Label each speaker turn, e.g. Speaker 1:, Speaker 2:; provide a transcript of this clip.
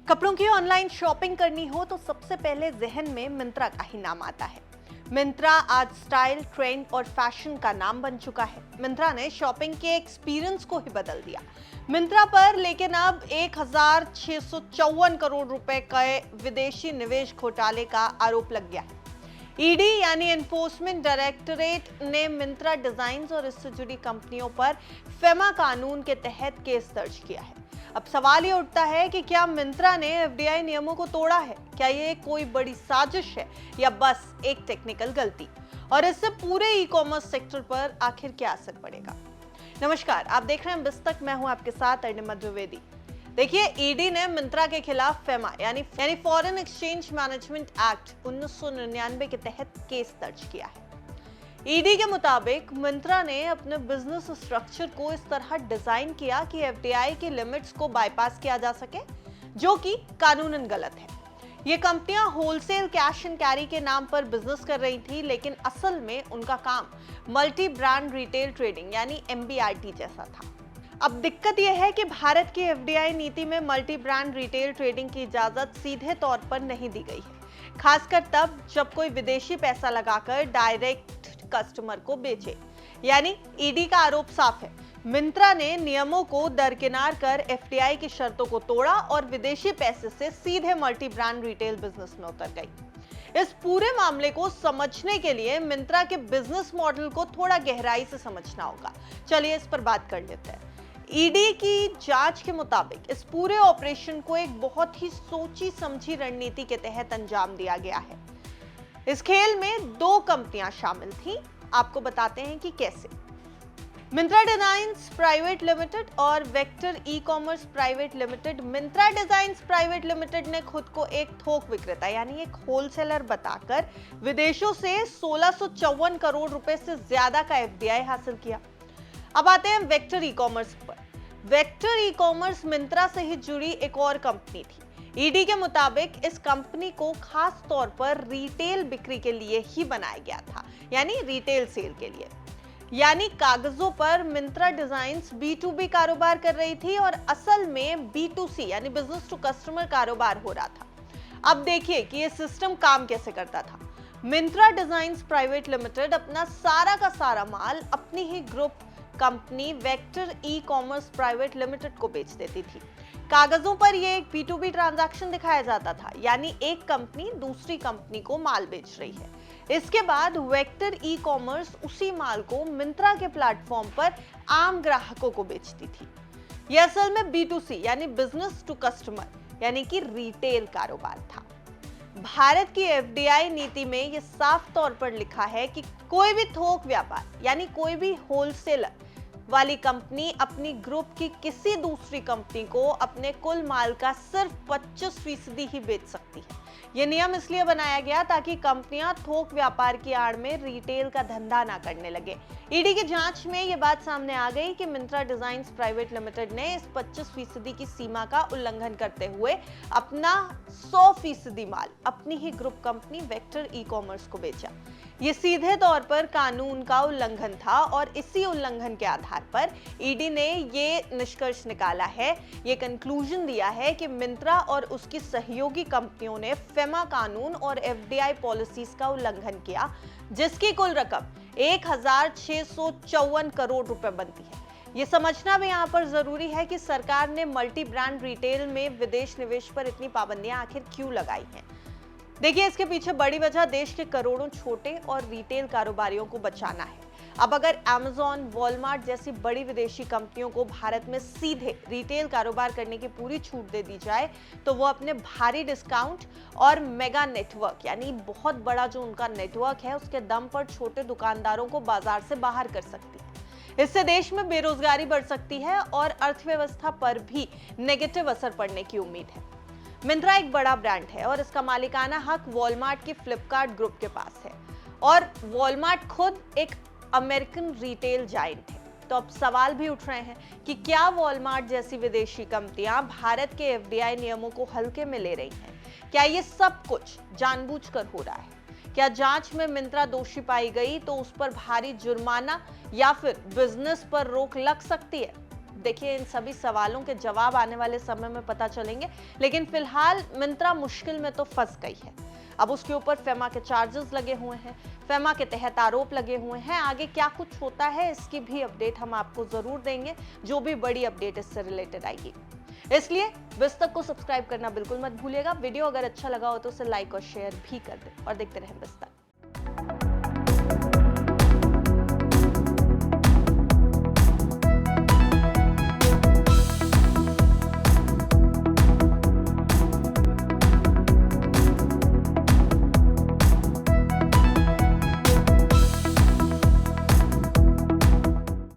Speaker 1: कपड़ों की online shopping करनी हो तो सबसे पहले जहन में मिंत्रा का ही नाम आता है। मिंत्रा आज स्टाइल, ट्रेंड और फैशन का नाम बन चुका है। मिंत्रा ने शॉपिंग के एक्सपीरियंस को ही बदल दिया। मिंत्रा पर लेकिन अब 1654 करोड़ रुपए के विदेशी निवेश घोटाले का आरोप लग गया है। ईडी यानी एनफोर्समेंट डायरेक्टरेट ने मिंत्रा डिजाइन्स और इससे जुड़ी कंपनियों पर फेमा कानून के तहत केस दर्ज किया है। अब सवाल ये उठता है कि क्या मिंत्रा ने एफडीआई नियमों को तोड़ा है? क्या ये कोई बड़ी साजिश है या बस एक टेक्निकल गलती? और इससे पूरे ई कॉमर्स सेक्टर पर आखिर क्या असर पड़ेगा? नमस्कार, आप देख रहे हैं बिस्तक। मैं हूं आपके साथ अर्निमा द्विवेदी। देखिए, ईडी ने मिंत्रा के खिलाफ फेमा यानी फॉरेन एक्सचेंज मैनेजमेंट एक्ट 1999 के तहत केस दर्ज किया है। ईडी के मुताबिक मिंत्रा ने अपने बिजनेस स्ट्रक्चर को इस तरह डिजाइन किया कि एफडीआई की लिमिट्स को बाईपास किया जा सके, जो कि कानूनन गलत है। ये कंपनियां होलसेल कैश एंड कैरी के नाम पर बिजनेस कर रही थी, लेकिन असल में उनका काम मल्टी ब्रांड रिटेल ट्रेडिंग यानी एमबीआरटी जैसा था। अब दिक्कत यह है कि भारत की एफडीआई नीति में मल्टी ब्रांड रिटेल ट्रेडिंग की इजाजत सीधे तौर पर नहीं दी गई है, खासकर तब जब कोई विदेशी पैसा लगाकर डायरेक्ट कस्टमर को बेचे। यानी ईडी का आरोप साफ है, मिंत्रा ने नियमों को दरकिनार कर एफडीआई की शर्तों को तोड़ा और विदेशी पैसे से सीधे मल्टी ब्रांड रिटेल बिजनेस में उतर गई। इस पूरे मामले को समझने के लिए मिंत्रा के बिजनेस मॉडल को थोड़ा गहराई से समझना होगा। चलिए इस पर बात कर लेते हैं। ईडी की जांच के मुताबिक इस पूरे ऑपरेशन को एक बहुत ही सोची समझी रणनीति के तहत अंजाम दिया गया है। इस खेल में दो कंपनियां शामिल थीं। आपको बताते हैं कि कैसे। मिंत्रा डिजाइन्स प्राइवेट लिमिटेड और vector e commerce private limited. Myntra designs private limited ने खुद को एक थोक विक्रेता यानी एक होलसेलर बताकर विदेशों से 1654 करोड़ रुपए से ज्यादा का एफडीआई हासिल किया। अब आते हैं वेक्टर ई कॉमर्स पर। वेक्टर ई कॉमर्स मिंत्रा से ही जुड़ी एक और कंपनी थी। ईडी के मुताबिक इस कंपनी को खास तौर पर रिटेल बिक्री के लिए ही बनाया गया था, यानी रिटेल सेल के लिए। यानी कागजों पर मिंत्रा डिजाइन्स B2B कारोबार कर रही थी और असल में B2C यानी बिजनेस टू कस्टमर कारोबार हो रहा था। अब देखिए कि यह सिस्टम काम कैसे करता था। मिंत्रा डिजाइन्स प्राइवेट लिमिटेड अपना सारा का सारा माल अपनी ही group company Vector e commerce private limited को बेच देती थी। कागजों पर यह एक B2B ट्रांजैक्शन दिखाया जाता था, यानी एक कंपनी दूसरी कंपनी को माल बेच रही है। इसके बाद वेक्टर ई कॉमर्स उसी माल को मिंत्रा के प्लेटफॉर्म पर आम ग्राहकों को बेचती थी। यह असल में B2C यानी बिजनेस टू कस्टमर यानी कि रिटेल कारोबार था। भारत की एफडीआई नीति में यह साफ तौर पर लिखा है कि कोई भी थोक व्यापार यानी कोई भी होलसेलर वाली कंपनी अपनी ग्रुप की किसी दूसरी कंपनी को अपने कुल माल का सिर्फ 25% ही बेच सकती है। यह नियम इसलिए बनाया गया ताकि कंपनियां थोक व्यापार की आड़ में रिटेल का धंधा ना करने लगे। ईडी की जांच में यह बात सामने आ गई कि मिंत्रा डिजाइन्स प्राइवेट लिमिटेड ने इस 25% की सीमा का उल्लंघन करते हुए अपना 100% माल अपनी ही group company Vector e commerce को बेचा। ये सीधे तौर पर कानून का उल्लंघन था और इसी उल्लंघन के आधार पर ईडी ने ये निष्कर्ष निकाला है, ये कंक्लूजन दिया है कि मिंत्रा और उसकी सहयोगी कंपनियों ने फेमा कानून और एफडीआई पॉलिसीज का उल्लंघन किया, जिसकी कुल रकम 1654 करोड़ रुपए बनती है। ये समझना भी यहाँ पर जरूरी है कि सरकार ने मल्टी ब्रांड रिटेल में विदेश निवेश पर इतनी पाबंदियां आखिर क्यों लगाई हैं। देखिए, इसके पीछे बड़ी वजह देश के करोड़ों छोटे और रिटेल कारोबारियों को बचाना है। अब अगर Amazon, वॉलमार्ट जैसी बड़ी विदेशी कंपनियों को भारत में सीधे रिटेल कारोबार करने की पूरी छूट दे दी जाए, तो वो अपने भारी डिस्काउंट और मेगा नेटवर्क यानी बहुत बड़ा जो उनका नेटवर्क है उसके दम पर छोटे दुकानदारों को बाजार से बाहर कर सकती है। इससे देश में बेरोजगारी बढ़ सकती है और अर्थव्यवस्था पर भी नेगेटिव असर पड़ने की उम्मीद है। मिंत्रा एक बड़ा ब्रांड है और इसका मालिकाना हक वॉलमार्ट की फ्लिपकार्ट ग्रुप के पास है और वॉलमार्ट खुद एक अमेरिकन रिटेल जायंट है। तो अब सवाल भी उठ रहे हैं कि क्या वॉलमार्ट जैसी विदेशी कंपनियां भारत के एफडीआई नियमों को हल्के में ले रही हैं? क्या ये सब कुछ जानबूझकर हो रहा है? क्या जांच में मिंत्रा दोषी पाई गई तो उस पर भारी जुर्माना या फिर बिजनेस पर रोक लग सकती है? देखिए इन सभी सवालों के जवाब आने वाले समय में पता चलेंगे, लेकिन फिलहाल मिंत्रा मुश्किल में तो फंस गई है। अब उसके ऊपर फेमा के चार्जेस लगे हुए हैं, फेमा के तहत आरोप लगे हुए हैं। आगे क्या कुछ होता है इसकी भी अपडेट हम आपको जरूर देंगे, जो भी बड़ी अपडेट इससे रिलेटेड आएगी। इसलिए बिस्तक को सब्सक्राइब करना बिल्कुल मत भूलिएगा। वीडियो अगर अच्छा लगा हो तो उसे लाइक और शेयर भी कर दें और देखते रहें बिस्तक।